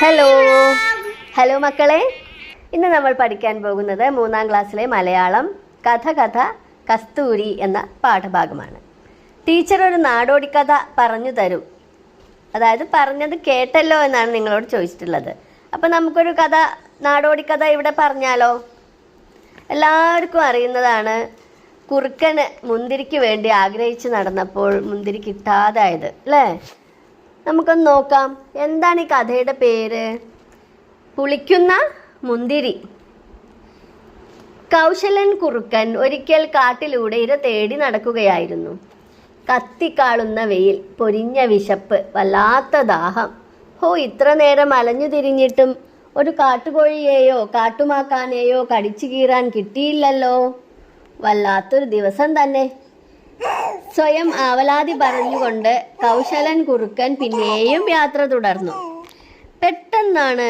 Hello hello മക്കളെ, ഇന്ന് നമ്മൾ പഠിക്കാൻ പോകുന്നത് 3-ാം ക്ലാസ്സിലെ മലയാളം കഥ കസ്തൂരി എന്ന പാഠഭാഗമാണ്. ടീച്ചർ ഒരു നാടോടിക്കഥ പറഞ്ഞു തരും. അതായത് പറഞ്ഞത് കേട്ടല്ലോ എന്നാണ് നിങ്ങളോട് ചോദിച്ചിട്ടുള്ളത്. അപ്പോൾ നമുക്കൊരു നാടോടിക്കഥ ഇവിടെ പറഞ്ഞാലോ? എല്ലാവർക്കും അറിയുന്നതാണ്, കുറുക്കന് മുന്തിരിക്ക് വേണ്ടി ആഗ്രഹിച്ച് നടന്നപ്പോൾ മുന്തിരി കിട്ടാതായത് അല്ലേ? നമുക്കൊന്ന് നോക്കാം. എന്താണ് ഈ കഥയുടെ പേര്? പുളിക്കുന്ന മുന്തിരി. കൗശലൻ കുറുക്കൻ ഒരിക്കൽ കാട്ടിലൂടെ ഇര തേടി നടക്കുകയായിരുന്നു. കത്തിക്കാളുന്ന വെയിൽ, പൊരിഞ്ഞ വിശപ്പ്, വല്ലാത്ത ദാഹം. ഇത്ര നേരം അലഞ്ഞു തിരിഞ്ഞിട്ടും ഒരു കാട്ടുകോഴിയെയോ കാട്ടുമാക്കാനെയോ കടിച്ചു കീറാൻ കിട്ടിയില്ലല്ലോ. വല്ലാത്തൊരു ദിവസം തന്നെ. സ്വയം ആവലാതി പറഞ്ഞുകൊണ്ട് കൗശലൻ കുറുക്കൻ പിന്നെയും യാത്ര തുടർന്നു. പെട്ടെന്നാണ്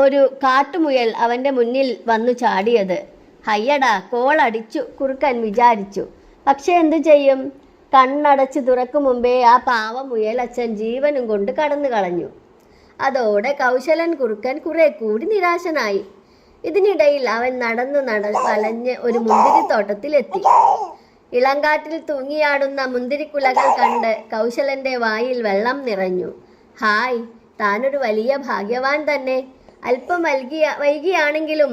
ഒരു കാട്ടുമുയൽ അവൻ്റെ മുന്നിൽ വന്നു ചാടിയത്. ഹയ്യടാ, കോളടിച്ചു കുറുക്കൻ വിചാരിച്ചു. പക്ഷെ എന്തു ചെയ്യും? കണ്ണടച്ച് തുറക്കും മുമ്പേ ആ പാവം മുയലച്ഛൻ ജീവനും കൊണ്ട് കടന്നു കളഞ്ഞു. അതോടെ കൗശലൻ കുറുക്കൻ കുറെ കൂടി നിരാശനായി. ഇതിനിടയിൽ അവൻ നടന്ന് വലഞ്ഞ് ഒരു മുന്തിരിത്തോട്ടത്തിലെത്തി. ഇളങ്കാറ്റിൽ തൂങ്ങിയാടുന്ന മുന്തിരിക്കുലകൾ കണ്ട് കൗശലന്റെ വായിൽ വെള്ളം നിറഞ്ഞു. ഹായ്, താനൊരു വലിയ ഭാഗ്യവാൻ തന്നെ. അല്പം വൈകിയാണെങ്കിലും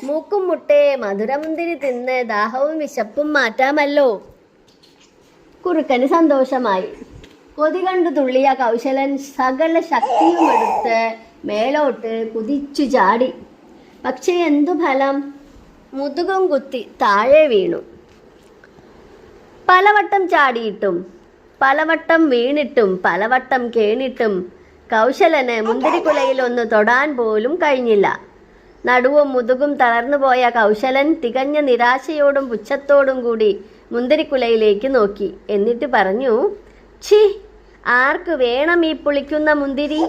മൂക്കും മുട്ടേ മധുരമുന്തിരി തിന്ന് ദാഹവും വിശപ്പും മാറ്റാമല്ലോ. കുറുക്കന് സന്തോഷമായി. കൊതി കണ്ടു തുള്ളിയ കൗശലൻ സകല ശക്തിയുമെടുത്ത് മേലോട്ട് കുതിച്ചു ചാടി. പക്ഷേ എന്തു ഫലം? മുതുകും കുത്തി താഴെ വീണു. പലവട്ടം ചാടിയിട്ടും പലവട്ടം വീണിട്ടും പലവട്ടം കേണിട്ടും കൗശലന് മുന്തിരിക്കുലയിൽ ഒന്ന് തൊടാൻ പോലും കഴിഞ്ഞില്ല. നടുവും മുതുകും തളർന്നുപോയ കൗശലൻ തികഞ്ഞ നിരാശയോടും പുച്ഛത്തോടും കൂടി മുന്തിരിക്കുലയിലേക്ക് നോക്കി. എന്നിട്ട് പറഞ്ഞു, ഛീ, ആർക്ക് വേണം ഈ പുളിക്കുന്ന മുന്തിരി?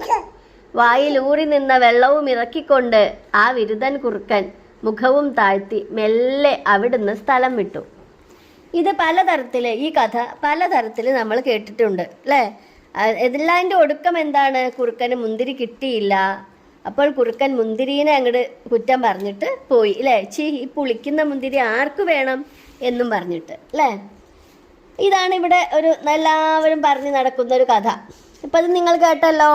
വായിൽ ഊറി നിന്ന വെള്ളവും ഇറക്കിക്കൊണ്ട് ആ വിരുതൻ കുറുക്കൻ മുഖവും താഴ്ത്തി മെല്ലെ അവിടുന്ന് സ്ഥലം വിട്ടു. ഇത് ഈ കഥ പലതരത്തിൽ നമ്മൾ കേട്ടിട്ടുണ്ട് അല്ലേ? ഇതിൻ്റെ ഒടുക്കം എന്താണ്? കുറുക്കന് മുന്തിരി കിട്ടിയില്ല. അപ്പോൾ കുറുക്കൻ മുന്തിരീനെ അങ്ങോട്ട് കുറ്റം പറഞ്ഞിട്ട് പോയി അല്ലേ? ഈ പുളിക്കുന്ന മുന്തിരി ആർക്ക് വേണം എന്നും പറഞ്ഞിട്ട് അല്ലേ? ഇതാണ് ഇവിടെ എല്ലാവരും പറഞ്ഞു നടക്കുന്ന ഒരു കഥ. ഇപ്പം അത് നിങ്ങൾ കേട്ടല്ലോ.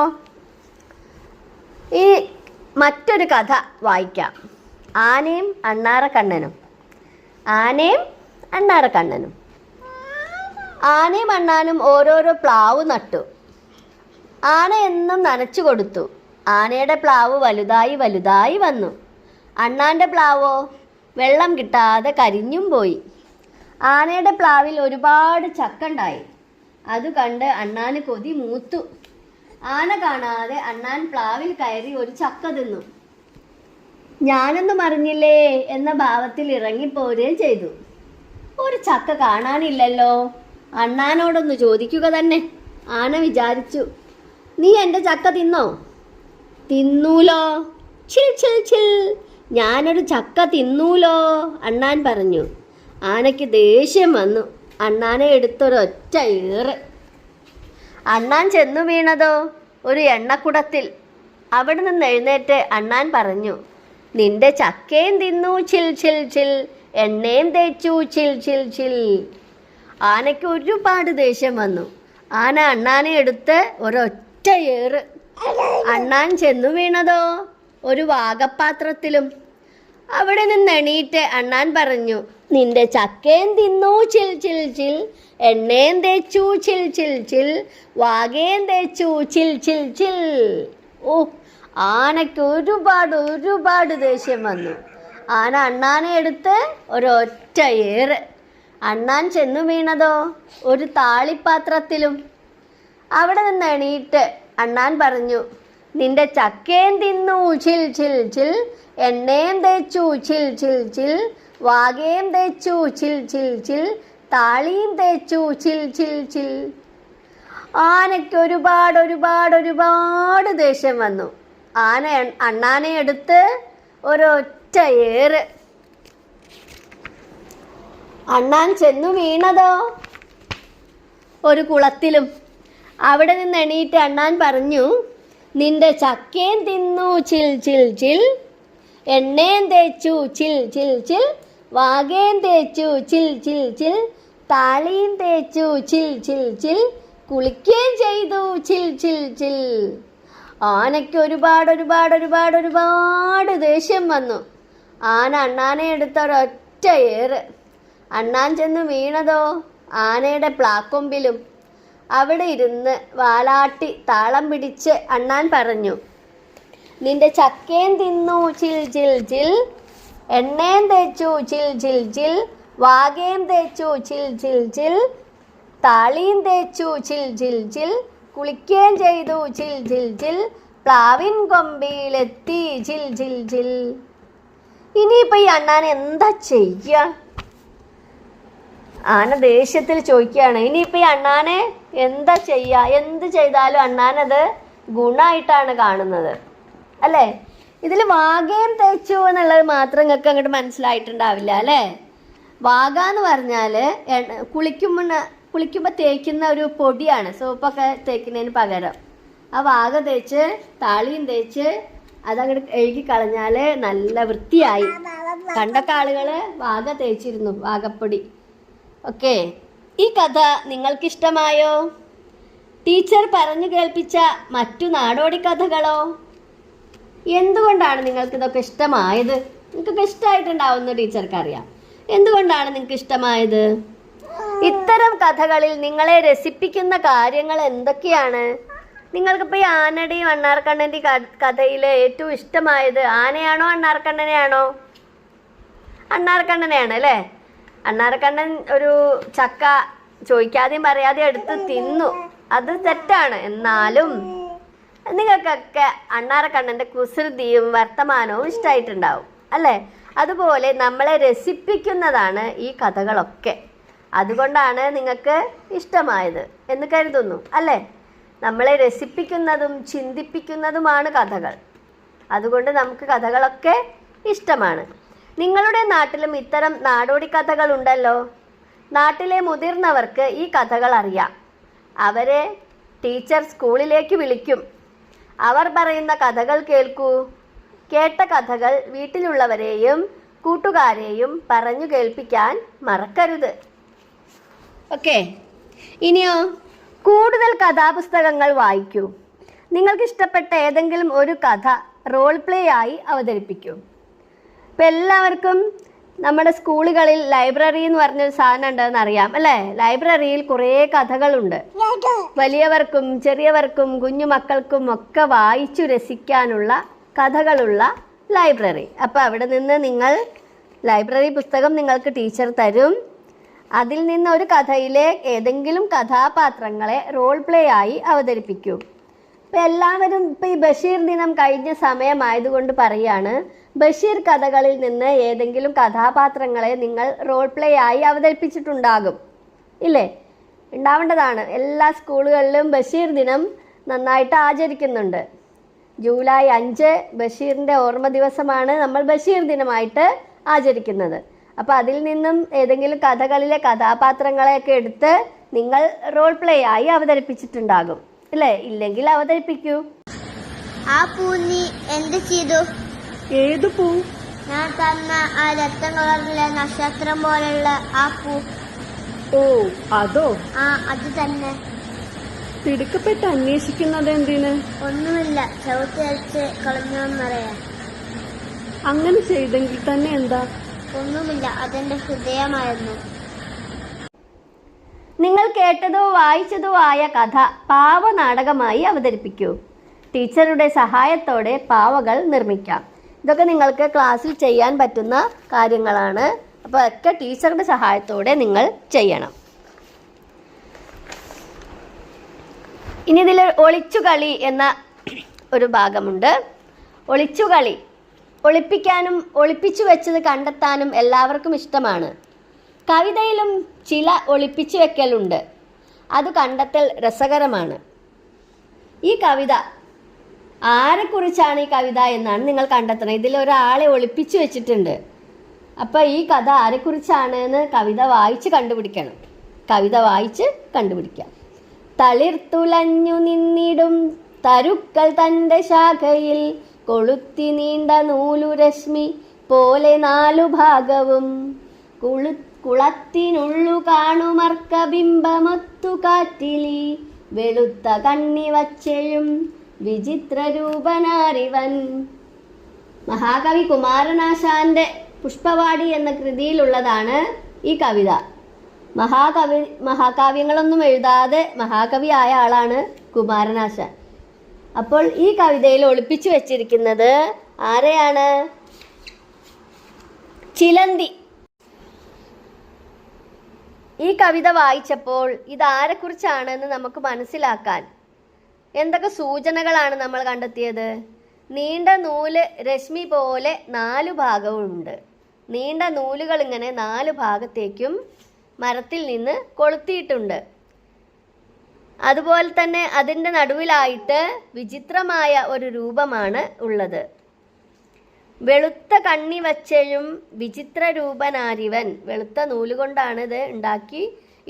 ഈ മറ്റൊരു കഥ വായിക്കാം. ആനയും അണ്ണാറക്കണ്ണനും. ആനയും അണ്ണാറക്കണ്ണനും. ആനയും അണ്ണാനും ഓരോരോ പ്ലാവ് നട്ടു. ആന എന്നും നനച്ചു കൊടുത്തു. ആനയുടെ പ്ലാവ് വലുതായി വലുതായി വന്നു. അണ്ണാൻ്റെ പ്ലാവോ വെള്ളം കിട്ടാതെ കരിഞ്ഞും പോയി. ആനയുടെ പ്ലാവിൽ ഒരുപാട് ചക്ക ഉണ്ടായി. അത് കണ്ട് അണ്ണാന് കൊതി മൂത്തു. ആന കാണാതെ അണ്ണാൻ പ്ലാവിൽ കയറി ഒരു ചക്ക തിന്നു. ഞാനൊന്നും അറിഞ്ഞില്ലേ എന്ന ഭാവത്തിൽ ഇറങ്ങിപ്പോരുകയും ചെയ്തു. ഒരു ചക്ക കാണാനില്ലല്ലോ, അണ്ണാനോടൊന്ന് ചോദിക്കുക തന്നെ ആന വിചാരിച്ചു. നീ എൻ്റെ ചക്ക തിന്നോ? തിന്നൂലോ. ചിൽ ചിൽ ചിൽ, ഞാനൊരു ചക്ക തിന്നൂലോ, അണ്ണാൻ പറഞ്ഞു. ആനയ്ക്ക് ദേഷ്യം വന്നു. അണ്ണാനെ എടുത്തൊരൊറ്റ ഏറ്. അണ്ണാൻ ചെന്നു വീണതോ ഒരു എണ്ണക്കുടത്തിൽ. അവിടെ നിന്ന് എഴുന്നേറ്റ് അണ്ണാൻ പറഞ്ഞു, നിന്റെ ചക്കയും തിന്നു ചിൽ ചിൽ ചിൽ, എണ്ണയും തേച്ചു ചിൽ ചിൽ ചിൽ. ആനയ്ക്ക് ഒരുപാട് ദേഷ്യം വന്നു. ആന അണ്ണാനെ എടുത്ത് ഒരൊറ്റ ഏറ്. അണ്ണാൻ ചെന്നു വീണതോ ഒരു വാഗപാത്രത്തിലും. അവിടെ നിന്ന് എണീറ്റ് അണ്ണാൻ പറഞ്ഞു, നിന്റെ ചക്കയും തിന്നു ചിൽ ചിൽ ചിൽ, എണ്ണയും തേച്ചു ചിൽ ചിൽ ചിൽ, വാകയും തേച്ചു ചിൽ ചിൽ ചിൽ. ആനയ്ക്ക് ഒരുപാട് ദേഷ്യം വന്നു. ആന അണ്ണാനെ എടുത്ത് ഒരൊറ്റ ഏറ്. അണ്ണാൻ ചെന്നു വീണതോ ഒരു താളിപ്പാത്രത്തിലും. അവിടെ നിന്ന് എണീറ്റ് അണ്ണാൻ പറഞ്ഞു, നിന്റെ ചക്കയും തിന്നു ചിൽ ചിൽ ചിൽ, എണ്ണയും തേച്ചു ചിൽ ചിൽ ചിൽ, വാകയും തേച്ചു ചിൽ ചിൽ ചിൽ, താളിയും തേച്ചു ചിൽ ചിൽ ചിൽ. ആനയ്ക്ക് ഒരുപാട് ദേഷ്യം വന്നു. ആന അണ്ണാനെ എടുത്ത് ഒരൊറ്റ ഏറ്. അണ്ണാൻ ചെന്നു വീണതോ ഒരു കുളത്തിലും. അവിടെ നിന്ന് എണീറ്റ് അണ്ണാൻ പറഞ്ഞു, നിന്റെ ചക്കേം തിന്നു ചിൽ ചിൽ ചിൽ, എണ്ണേം തേച്ചു ചിൽ ചിൽ ചിൽ, വാകേം തേച്ചു ചിൽ ചിൽ ചിൽ, താളിയും തേച്ചു ചിൽ ചിൽ ചിൽ, കുളിക്കുകയും ചെയ്തു ചിൽ ചിൽ ചിൽ. ആനയ്ക്ക് ഒരുപാട് ദേഷ്യം വന്നു. ആന അണ്ണാനെ എടുത്ത ഒരൊറ്റ ഏറ്. അണ്ണാൻ ചെന്ന് വീണതോ ആനയുടെ പ്ലാക്കൊമ്പിലും. അവിടെ ഇരുന്ന് വാലാട്ടി താളം പിടിച്ച് അണ്ണാൻ പറഞ്ഞു, നിന്റെ ചക്കേം തിന്നു ചിൽ ചിൽ ചിൽ, എണ്ണേം തേച്ചു ചിൽ ചിൽ ചിൽ, വാകേം തേച്ചു ചിൽ ചിൽ ചിൽ, താളിയും തേച്ചു ചിൽ ചിൽ ചിൽ, കുളിക്കുകയും ചെയ്തു ചിൽ ചിൽ ചിൽ, പ്ലാവിൻ കൊമ്പിലെത്തി ചിൽ ചിൽ ചിൽ. ഇനിയിപ്പോൾ ഈ അണ്ണാൻ എന്താ ചെയ്യുക? ആന ദേഷ്യത്തിൽ ചോദിക്കുകയാണ്, ഇനിയിപ്പോൾ ഈ അണ്ണാനെ എന്താ ചെയ്യുക? എന്ത് ചെയ്താലും അണ്ണാനത് ഗുണമായിട്ടാണ് കാണുന്നത് അല്ലേ? ഇതിൽ വാകയും തേച്ചു എന്നുള്ളത് മാത്രം നിങ്ങൾക്ക് അങ്ങോട്ട് മനസ്സിലായിട്ടുണ്ടാവില്ല അല്ലേ? വാക എന്ന് പറഞ്ഞാൽ കുളിക്കുമ്പോൾ തേക്കുന്ന ഒരു പൊടിയാണ്, സോപ്പൊക്കെ തേക്കുന്നതിന് പകരം. ആ വാക തേച്ച് താളിയും തേച്ച് അതങ്ങോട്ട് എഴുകി കളഞ്ഞാൽ നല്ല വൃത്തിയായി. പണ്ടൊക്കെ ആളുകൾ വാക തേച്ചിരുന്നു, വാകപ്പൊടി. ഓക്കെ, ഈ കഥ നിങ്ങൾക്കിഷ്ടമായോ? ടീച്ചർ പറഞ്ഞു കേൾപ്പിച്ച മറ്റു നാടോടി കഥകളോ? എന്തുകൊണ്ടാണ് നിങ്ങൾക്ക് ഇതൊക്കെ ഇഷ്ടമായത്? നിങ്ങൾക്കൊക്കെ ഇഷ്ടമായിട്ടുണ്ടാവുമെന്ന് ടീച്ചർക്ക് അറിയാം. എന്തുകൊണ്ടാണ് നിങ്ങൾക്ക് ഇഷ്ടമായത്? ഇത്തരം കഥകളിൽ നിങ്ങളെ രസിപ്പിക്കുന്ന കാര്യങ്ങൾ എന്തൊക്കെയാണ്? നിങ്ങൾക്കിപ്പോൾ ഈ ആനയുടെയും അണ്ണാർക്കണ്ണൻ്റെയും കഥയിൽ ഏറ്റവും ഇഷ്ടമായത് ആനയാണോ അണ്ണാർക്കണ്ണനെയാണോ? അണ്ണാർക്കണ്ണനെയാണ് അല്ലേ? അണ്ണാർക്കണ്ണൻ ഒരു ചക്ക ചോദിക്കാതെയും പറയാതെയും എടുത്ത് തിന്നു. അത് തെറ്റാണ്. എന്നാലും നിങ്ങൾക്കൊക്കെ അണ്ണാർക്കണ്ണൻ്റെ കുസൃതിയും വർത്തമാനവും ഇഷ്ടമായിട്ടുണ്ടാവും അല്ലേ? അതുപോലെ നമ്മളെ രസിപ്പിക്കുന്നതാണ് ഈ കഥകളൊക്കെ. അതുകൊണ്ടാണ് നിങ്ങൾക്ക് ഇഷ്ടമായത് എന്ന് കരുതുന്നു അല്ലേ? നമ്മളെ രസിപ്പിക്കുന്നതും ചിന്തിപ്പിക്കുന്നതുമാണ് കഥകൾ. അതുകൊണ്ട് നമുക്ക് കഥകളൊക്കെ ഇഷ്ടമാണ്. നിങ്ങളുടെ നാട്ടിലും ഇത്തരം നാടോടി കഥകൾ ഉണ്ടല്ലോ. നാട്ടിലെ മുതിർന്നവർക്ക് ഈ കഥകൾ അറിയാം. അവരെ ടീച്ചർ സ്കൂളിലേക്ക് വിളിക്കും. അവർ പറയുന്ന കഥകൾ കേൾക്കൂ. കേട്ട കഥകൾ വീട്ടിലുള്ളവരെയും കൂട്ടുകാരെയും പറഞ്ഞു കേൾപ്പിക്കാൻ മറക്കരുത്. ഓക്കെ, ഇനിയോ കൂടുതൽ കഥാപുസ്തകങ്ങൾ വായിക്കൂ. നിങ്ങൾക്ക് ഇഷ്ടപ്പെട്ട ഏതെങ്കിലും ഒരു കഥ റോൾ പ്ലേ ആയി അവതരിപ്പിക്കൂ. ഇപ്പം എല്ലാവർക്കും നമ്മുടെ സ്കൂളുകളിൽ ലൈബ്രറി എന്ന് പറഞ്ഞൊരു സാധനം ഉണ്ടെന്ന് അറിയാം അല്ലേ? ലൈബ്രറിയിൽ കുറേ കഥകളുണ്ട്. വലിയവർക്കും ചെറിയവർക്കും കുഞ്ഞു മക്കൾക്കും ഒക്കെ വായിച്ചു രസിക്കാനുള്ള കഥകളുള്ള ലൈബ്രറി. അപ്പോൾ അവിടെ നിന്ന് നിങ്ങൾ ലൈബ്രറി പുസ്തകം നിങ്ങൾക്ക് ടീച്ചർ തരും. അതിൽ നിന്ന് ഒരു കഥയിലെ ഏതെങ്കിലും കഥാപാത്രങ്ങളെ റോൾ പ്ലേ ആയി അവതരിപ്പിക്കൂ. ഇപ്പം എല്ലാവരും ഇപ്പം ഈ ബഷീർ ദിനം കഴിഞ്ഞ സമയമായതുകൊണ്ട് പറയാണ്, ബഷീർ കഥകളിൽ നിന്ന് ഏതെങ്കിലും കഥാപാത്രങ്ങളെ നിങ്ങൾ റോൾ പ്ലേ ആയി അവതരിപ്പിച്ചിട്ടുണ്ടാകും ഇല്ലേ? ഉണ്ടാവേണ്ടതാണ്. എല്ലാ സ്കൂളുകളിലും ബഷീർ ദിനം നന്നായിട്ട് ആചരിക്കുന്നുണ്ട്. ജൂലൈ 5 ബഷീറിൻ്റെ ഓർമ്മ ദിവസമാണ് നമ്മൾ ബഷീർ ദിനമായിട്ട് ആചരിക്കുന്നത്. അപ്പോൾ അതിൽ നിന്നും ഏതെങ്കിലും കഥകളിലെ കഥാപാത്രങ്ങളെയൊക്കെ എടുത്ത് നിങ്ങൾ റോൾ പ്ലേ ആയി അവതരിപ്പിച്ചിട്ടുണ്ടാകും അല്ലേ? ഇല്ലെങ്കിൽ അവതരിപ്പിക്കൂ. ആ പൂ നീ എന്ത് ചെയ്തു? ഏത് പൂ? ഞാൻ തന്ന ആ രക്തം കളറിലെ നക്ഷത്രം പോലെയുള്ള ആ പൂ. ഓ, അതോ? ആ, അത് തന്നെ. തിടുക്കപ്പെട്ട് അന്വേഷിക്കുന്നത് എന്തിന്? ഒന്നുമില്ല, ചവിട്ടി അടിച്ച് കളഞ്ഞോന്നറിയാം. അങ്ങനെ ചെയ്തെങ്കിൽ തന്നെ എന്താ? ഒന്നുമില്ല, അതെന്റെ ഹൃദയമായിരുന്നു. നിങ്ങൾ കേട്ടതോ വായിച്ചതോ ആയ കഥ പാവനാടകമായി അവതരിപ്പിക്കൂ. ടീച്ചറുടെ സഹായത്തോടെ പാവകൾ നിർമ്മിക്കാം. ഇതൊക്കെ നിങ്ങൾക്ക് ക്ലാസ്സിൽ ചെയ്യാൻ പറ്റുന്ന കാര്യങ്ങളാണ്. അപ്പോൾ ഒക്കെ ടീച്ചറുടെ സഹായത്തോടെ നിങ്ങൾ ചെയ്യണം. ഇനി ഇതിൽ ഒളിച്ചുകളി എന്ന ഒരു ഭാഗമുണ്ട്. ഒളിച്ചുകളി ഒളിപ്പിക്കാനും ഒളിപ്പിച്ചു വെച്ചത് കണ്ടെത്താനും എല്ലാവർക്കും ഇഷ്ടമാണ്. കവിതയിലും ചില ഒളിപ്പിച്ചു വെക്കലുണ്ട്. അത് കണ്ടെത്തൽ രസകരമാണ്. ഈ കവിത ആരെക്കുറിച്ചാണ് ഈ കവിത എന്നാണ് നിങ്ങൾ കണ്ടെത്തണം. ഇതിൽ ഒരാളെ ഒളിപ്പിച്ചു വെച്ചിട്ടുണ്ട്. അപ്പോൾ ഈ കഥ ആരെക്കുറിച്ചാണ് എന്ന് കവിത വായിച്ച് കണ്ടുപിടിക്കണം. കവിത വായിച്ച് കണ്ടുപിടിക്കാം. തളിർത്തുലഞ്ഞു നിന്നിടും തരുക്കൾ തൻ്റെ ശാഖയിൽ കൊളുത്തി നീണ്ട നൂലുരശ്മി പോലെ 4 ഭാഗവും കുളത്തിനുള്ളു കാണുമർക്ക ബിംബമൊത്തു കാറ്റിലി വെളുത്ത കണ്ണി വച്ചെഴും വിചിത്ര രൂപനാരിവൻ. മഹാകവി കുമാരനാശാന്റെ പുഷ്പവാടി എന്ന കൃതിയിലുള്ളതാണ് ഈ കവിത. മഹാകാവ്യങ്ങളൊന്നും എഴുതാതെ മഹാകവിയായ ആളാണ് കുമാരനാശാൻ. അപ്പോൾ ഈ കവിതയിൽ ഒളിപ്പിച്ചു വെച്ചിരിക്കുന്നത് ആരെയാണ്? ചിലന്തി. ഈ കവിത വായിച്ചപ്പോൾ ഇതാരെക്കുറിച്ചാണെന്ന് നമുക്ക് മനസ്സിലാക്കാൻ എന്തൊക്കെ സൂചനകളാണ് നമ്മൾ കണ്ടെത്തിയത്? നീണ്ട നൂല് രശ്മി പോലെ 4 ഭാഗവുമുണ്ട്. നീണ്ട നൂലുകൾ ഇങ്ങനെ 4 ഭാഗത്തേക്കും മരത്തിൽ നിന്ന് കൊളുത്തിയിട്ടുണ്ട്. അതുപോലെ തന്നെ അതിൻ്റെ നടുവിലായിട്ട് വിചിത്രമായ ഒരു രൂപമാണ് ഉള്ളത്. വെളുത്ത കണ്ണി വച്ചെഴും വിചിത്ര രൂപനാരിവൻ. വെളുത്ത നൂലുകൊണ്ടാണ് ഇത് ഉണ്ടാക്കി.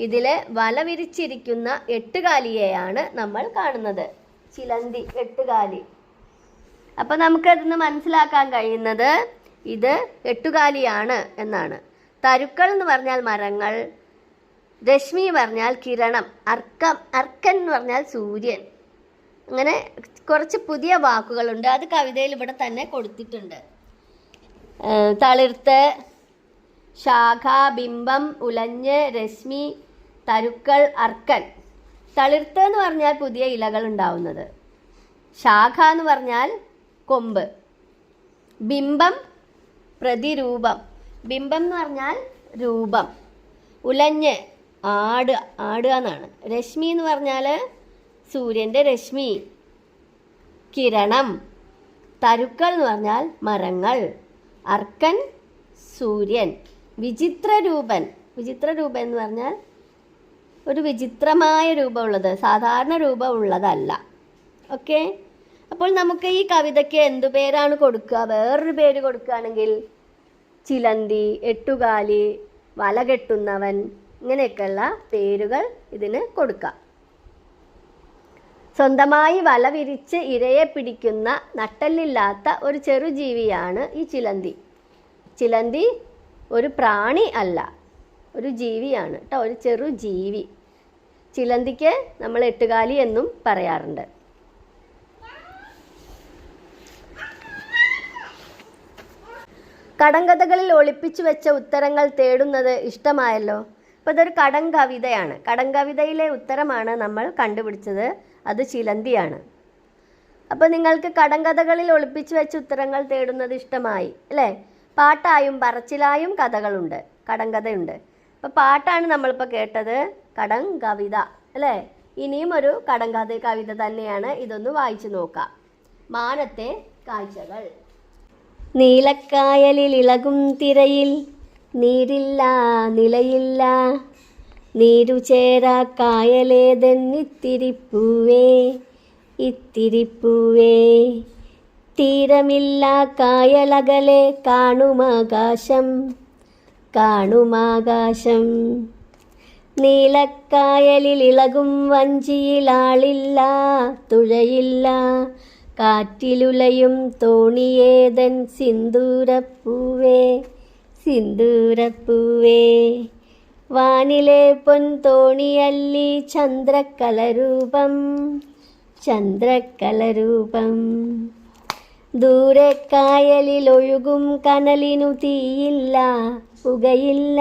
ഇതിൽ വല വിരിച്ചിരിക്കുന്ന 8കാലിയെയാണ് നമ്മൾ കാണുന്നത്. ചിലന്തി 8കാലി. അപ്പം നമുക്കതിന്ന് മനസ്സിലാക്കാൻ കഴിയുന്നത് ഇത് 8കാലിയാണ് എന്നാണ്. തരുക്കൾ എന്ന് പറഞ്ഞാൽ മരങ്ങൾ, രശ്മി പറഞ്ഞാൽ കിരണം, അർക്കൻ എന്ന് പറഞ്ഞാൽ സൂര്യൻ. അങ്ങനെ കുറച്ച് പുതിയ വാക്കുകളുണ്ട്. അത് കവിതയിൽ ഇവിടെ തന്നെ കൊടുത്തിട്ടുണ്ട്. തളിർത്ത്, ശാഖ, ബിംബം, ഉലഞ്ഞ്, രശ്മി, തരുക്കൾ, അർക്കൻ. തളിർത്ത് എന്ന് പറഞ്ഞാൽ പുതിയ ഇലകൾ ഉണ്ടാവുന്നത്. ശാഖ എന്ന് പറഞ്ഞാൽ കൊമ്പ്. ബിംബം പ്രതിരൂപം. ബിംബം എന്ന് പറഞ്ഞാൽ രൂപം. ഉലഞ്ഞ് ആടുക എന്നാണ്. രശ്മി എന്ന് പറഞ്ഞാൽ സൂര്യൻ്റെ രശ്മി, കിരണം. തരുക്കൾ എന്ന് പറഞ്ഞാൽ മരങ്ങൾ. അർക്കൻ സൂര്യൻ. വിചിത്രരൂപൻ. വിചിത്രരൂപൻ എന്ന് പറഞ്ഞാൽ ഒരു വിചിത്രമായ രൂപമുള്ളത്, സാധാരണ രൂപമുള്ളതല്ല. ഓക്കെ. അപ്പോൾ നമുക്ക് ഈ കവിതയ്ക്ക് എന്തു പേരാണ് കൊടുക്കുക? വേറൊരു പേര് കൊടുക്കുകയാണെങ്കിൽ ചിലന്തി, 8കാലി, വല കെട്ടുന്നവൻ, ഇങ്ങനെയൊക്കെയുള്ള പേരുകൾ ഇതിന് കൊടുക്കാം. സ്വന്തമായി വല വിരിച്ച് ഇരയെ പിടിക്കുന്ന നട്ടെല്ലില്ലാത്ത ഒരു ചെറുജീവിയാണ് ഈ ചിലന്തി. ചിലന്തി ഒരു പ്രാണി അല്ല, ഒരു ജീവിയാണ് കേട്ടോ, ഒരു ചെറുജീവി. ചിലന്തിക്ക് നമ്മൾ 8കാലി എന്നും പറയാറുണ്ട്. കടങ്കഥകളിൽ ഒളിപ്പിച്ചു വെച്ച ഉത്തരങ്ങൾ തേടുന്നത് ഇഷ്ടമായല്ലോ. അപ്പോൾ ഇതൊരു കടങ്കവിതയാണ്. കടങ്കവിതയിലെ ഉത്തരമാണ് നമ്മൾ കണ്ടുപിടിച്ചത്. അത് ചിലന്തിയാണ്. അപ്പോൾ നിങ്ങൾക്ക് കടങ്കഥകളിൽ ഒളിപ്പിച്ചു വെച്ച ഉത്തരങ്ങൾ തേടുന്നത് ഇഷ്ടമായി അല്ലേ? പാട്ടായും പറച്ചിലായും കഥകളുണ്ട്, കടങ്കഥയുണ്ട്. അപ്പോൾ പാട്ടാണ് നമ്മളിപ്പോൾ കേട്ടത്, കടങ്കവിത അല്ലേ? ഇനിയും ഒരു കവിത തന്നെയാണ്. ഇതൊന്ന് വായിച്ചു നോക്കാം. മാനത്തെ കാഴ്ചകൾ. നീലക്കായലിൽ ഇളകും തിരയിൽ നീരില്ല നിലയില്ല, നീരുചേരാ കായലേതെന്നിത്തിരിപ്പൂവേ ഇത്തിരിപ്പൂവേ. തീരമില്ല കായലകലെ കാണുമാകാശം കാണുമാകാശം. നീലക്കായലിൽ ഇളകും വഞ്ചിയിലാളില്ല തുഴയില്ല, കാറ്റിലുലയും തോണിയേതൻ സിന്ദൂരപ്പൂവേ സിന്ദൂരപ്പൂവേ. വാനിലെ പൊൻതോണിയല്ലി ചന്ദ്രക്കലരൂപം ചന്ദ്രക്കലരൂപം. ദൂരെ കായലിലൊഴുകും കനലിനു തീയില്ല പുകയില്ല,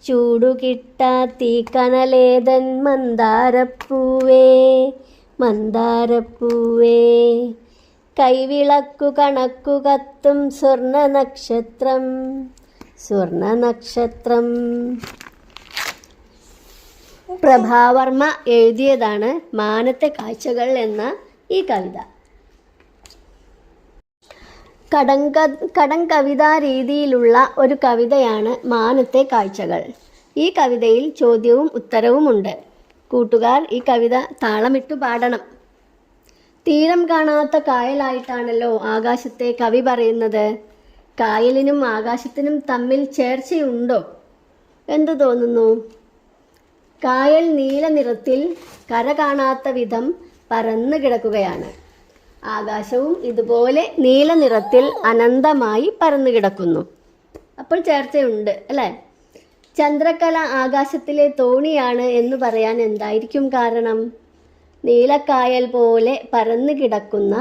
ചൂടുകിട്ടാത്തീ കനലേതൻ മന്ദാരപ്പൂവേ മന്ദാരപ്പൂവേ. കൈവിളക്കു കണക്കു കത്തും സ്വർണ്ണ നക്ഷത്രം സ്വർണ്ണ നക്ഷത്രം. പ്രഭാവർമ്മ എഴുതിയതാണ് മാനത്തെ കാഴ്ചകൾ എന്ന ഈ കവിത. കടങ്കവിതാ രീതിയിലുള്ള ഒരു കവിതയാണ് മാനത്തെ കാഴ്ചകൾ. ഈ കവിതയിൽ ചോദ്യവും ഉത്തരവുമുണ്ട്. കൂട്ടുകാർ ഈ കവിത താളമിട്ടു പാടണം. തീരം കാണാത്ത കായലായിട്ടാണല്ലോ ആകാശത്തെ കവി പറയുന്നത്. കായലിനും ആകാശത്തിനും തമ്മിൽ ചേർച്ചയുണ്ടോ? എന്തു തോന്നുന്നു? കായൽ നീല നിറത്തിൽ കര കാണാത്ത വിധം പരന്നു കിടക്കുകയാണ്. ആകാശവും ഇതുപോലെ നീല നിറത്തിൽ അനന്തമായി പരന്നു കിടക്കുന്നു. അപ്പോൾ ചേർച്ചയുണ്ട് അല്ലേ? ചന്ദ്രക്കല ആകാശത്തിലെ തോണിയാണ് എന്ന് പറയാൻ എന്തായിരിക്കും കാരണം? നീലക്കായൽ പോലെ പരന്നു കിടക്കുന്ന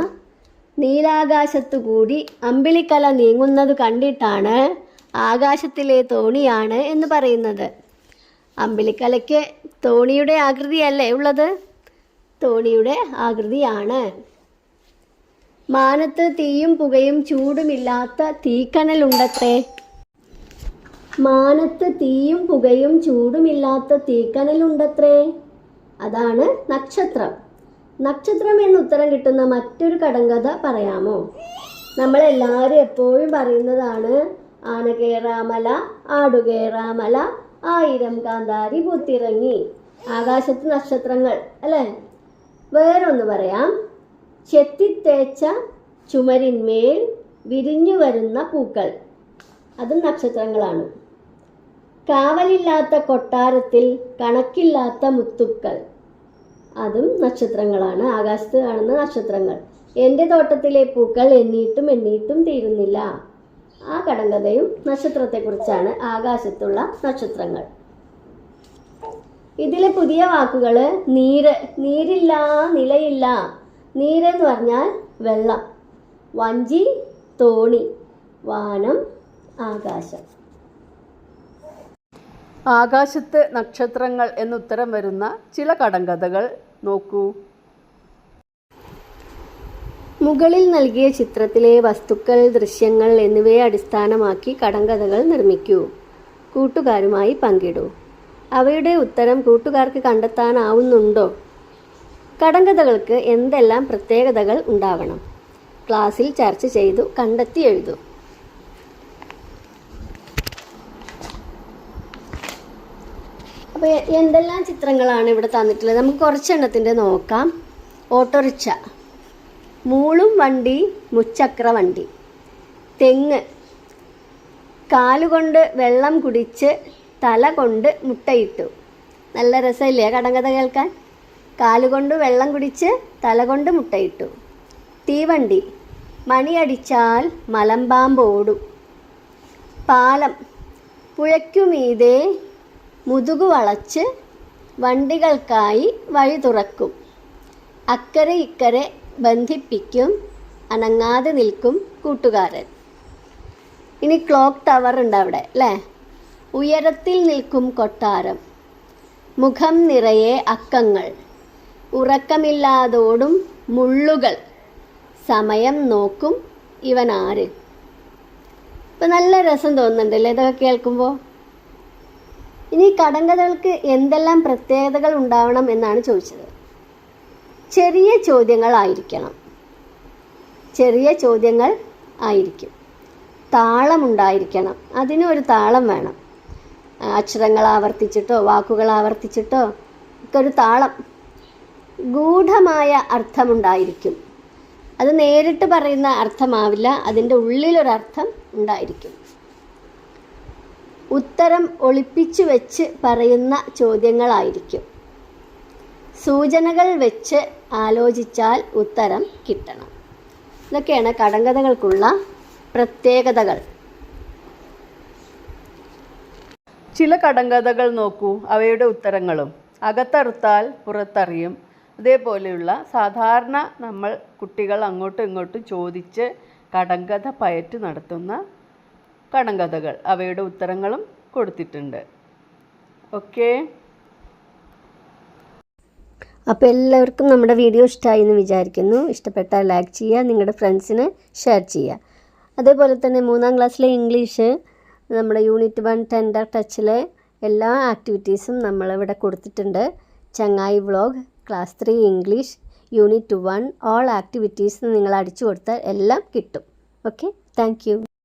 നീലാകാശത്തുകൂടി അമ്പിളിക്കല നീങ്ങുന്നത് കണ്ടിട്ടാണ് ആകാശത്തിലെ തോണിയാണ് എന്ന് പറയുന്നത്. അമ്പിളിക്കലയ്ക്ക് തോണിയുടെ ആകൃതിയല്ലേ ഉള്ളത്? തോണിയുടെ ആകൃതിയാണ്. മാനത്ത് തീയും പുകയും ചൂടുമില്ലാത്ത തീക്കനലുണ്ടത്രേ. മാനത്ത് തീയും പുകയും ചൂടുമില്ലാത്ത തീക്കനലുണ്ടത്രേ. അതാണ് നക്ഷത്രം. നക്ഷത്രം എന്ന് ഉത്തരം കിട്ടുന്ന മറ്റൊരു കടങ്കഥ പറയാമോ? നമ്മളെല്ലാവരും എപ്പോഴും പറയുന്നതാണ് ആനകേറാമല ആടുകേറാമല 1000 കാന്താരി പൂത്തിറങ്ങി. ആകാശത്ത് നക്ഷത്രങ്ങൾ അല്ലേ? വേറൊന്ന് പറയാം. ചെത്തിത്തേച്ച ചുമരിന്മേൽ വിരിഞ്ഞു വരുന്ന പൂക്കൾ, അതും നക്ഷത്രങ്ങളാണ്. കാവലില്ലാത്ത കൊട്ടാരത്തിൽ കണക്കില്ലാത്ത മുത്തുക്കൾ, അതും നക്ഷത്രങ്ങളാണ്. ആകാശത്ത് കാണുന്ന നക്ഷത്രങ്ങൾ. എൻ്റെ തോട്ടത്തിലെ പൂക്കൾ എണ്ണീട്ടും തീരുന്നില്ല. ആ കടങ്കഥയും നക്ഷത്രത്തെക്കുറിച്ചാണ്. ആകാശത്തുള്ള നക്ഷത്രങ്ങൾ. ഇതിലെ പുതിയ വാക്കുകൾ നീര്, നീരില്ല, നിലയില്ല. നീരെന്ന് പറഞ്ഞാൽ വെള്ളം, വഞ്ചി, തോണി, വാനം, ആകാശം. ആകാശത്ത് നക്ഷത്രങ്ങൾ എന്നുത്തരം വരുന്ന ചില കടങ്കഥകൾ നോക്കൂ. മുകളിൽ നൽകിയ ചിത്രത്തിലെ വസ്തുക്കൾ, ദൃശ്യങ്ങൾ എന്നിവയെ അടിസ്ഥാനമാക്കി കടങ്കഥകൾ നിർമ്മിക്കൂ. കൂട്ടുകാരുമായി പങ്കിടൂ. അവയുടെ ഉത്തരം കൂട്ടുകാർക്ക് കണ്ടെത്താനാവുന്നുണ്ടോ? കടങ്കഥകൾക്ക് എന്തെല്ലാം പ്രത്യേകതകൾ ഉണ്ടാവണം? ക്ലാസ്സിൽ ചർച്ച ചെയ്തു കണ്ടെത്തി എഴുതൂ. അപ്പോൾ എന്തെല്ലാം ചിത്രങ്ങളാണ് ഇവിടെ തന്നിട്ടുള്ളത്? നമുക്ക് കുറച്ചെണ്ണത്തിൻ്റെ നോക്കാം. ഓട്ടോറിക്ഷ, മൂളും വണ്ടി, മുച്ചക്ര വണ്ടി. തെങ്ങ്, കാലുകൊണ്ട് വെള്ളം കുടിച്ച് തല കൊണ്ട് മുട്ടയിട്ടു. നല്ല രസമില്ലേ കടങ്കഥ കേൾക്കാൻ? കാലുകൊണ്ട് വെള്ളം കുടിച്ച് തല കൊണ്ട് മുട്ടയിട്ടു. തീവണ്ടി, മണിയടിച്ചാൽ മലമ്പാമ്പ് ഓടും. പാലം, പുഴയ്ക്കുമീതെ മുതുകു വളച്ച് വണ്ടികൾക്കായി വഴി തുറക്കും. അക്കരെ ഇക്കരെ ബന്ധിപ്പിക്കും, അനങ്ങാതെ നിൽക്കും കൂട്ടുകാരൻ. ഇനി ക്ലോക്ക് ടവർ ഉണ്ട് അവിടെ അല്ലേ? ഉയരത്തിൽ നിൽക്കും കൊട്ടാരം. മുഖം നിറയെ അക്കങ്ങൾ. ഉറക്കമില്ലാതോടും മുള്ളുകൾ. സമയം നോക്കും ഇവൻ ആര്? ഇപ്പം നല്ല രസം തോന്നുന്നുണ്ടല്ലേ ഇതൊക്കെ കേൾക്കുമ്പോൾ? ഇനി കടങ്കഥകൾക്ക് എന്തെല്ലാം പ്രത്യേകതകൾ ഉണ്ടാവണം എന്നാണ് ചോദിച്ചത്. ചെറിയ ചോദ്യങ്ങളായിരിക്കണം. ചെറിയ ചോദ്യങ്ങൾ ആയിരിക്കും. താളമുണ്ടായിരിക്കണം. അതിനൊരു താളം വേണം. അക്ഷരങ്ങൾ ആവർത്തിച്ചിട്ടോ വാക്കുകൾ ആവർത്തിച്ചിട്ടോ ഒക്കെ ഒരു താളം. ഗൂഢമായ അർത്ഥമുണ്ടായിരിക്കും. അത് നേരിട്ട് പറയുന്ന അർത്ഥമാവില്ല, അതിൻ്റെ ഉള്ളിലൊരർത്ഥം ഉണ്ടായിരിക്കും. ഉത്തരം ഒളിപ്പിച്ചു വെച്ച് പറയുന്ന ചോദ്യങ്ങളായിരിക്കും. സൂചനകൾ വെച്ച് ആലോചിച്ചാൽ ഉത്തരം കിട്ടണം. ഇതൊക്കെയാണ് കടങ്കഥകൾക്കുള്ള പ്രത്യേകതകൾ. ചില കടങ്കഥകൾ നോക്കൂ, അവയുടെ ഉത്തരങ്ങളും. അകത്തറുത്താൽ പുറത്തറിയും. അതേപോലെയുള്ള സാധാരണ നമ്മൾ കുട്ടികൾ അങ്ങോട്ടും ഇങ്ങോട്ടും ചോദിച്ച് കടങ്കഥ പയറ്റ് നടത്തുന്ന കടങ്കഥകൾ, അവയുടെ ഉത്തരങ്ങളും കൊടുത്തിട്ടുണ്ട്. ഓക്കെ. അപ്പോൾ എല്ലാവർക്കും നമ്മുടെ വീഡിയോ ഇഷ്ടമായി എന്ന് വിചാരിക്കുന്നു. ഇഷ്ടപ്പെട്ടാൽ ലൈക്ക് ചെയ്യുക, നിങ്ങളുടെ ഫ്രണ്ട്സിന് ഷെയർ ചെയ്യുക. അതേപോലെ തന്നെ 3ാം ക്ലാസ്സിലെ ഇംഗ്ലീഷ് നമ്മുടെ യൂണിറ്റ് 1 ടെൻഡർ ടച്ചിലെ എല്ലാ ആക്ടിവിറ്റീസും നമ്മളിവിടെ കൊടുത്തിട്ടുണ്ട്. ചങ്ങായി vlog, class 3 English, unit 1 all activities നിങ്ങൾ അടിച്ചു കൊടുത്താൽ എല്ലാം കിട്ടും. Okay, thank you.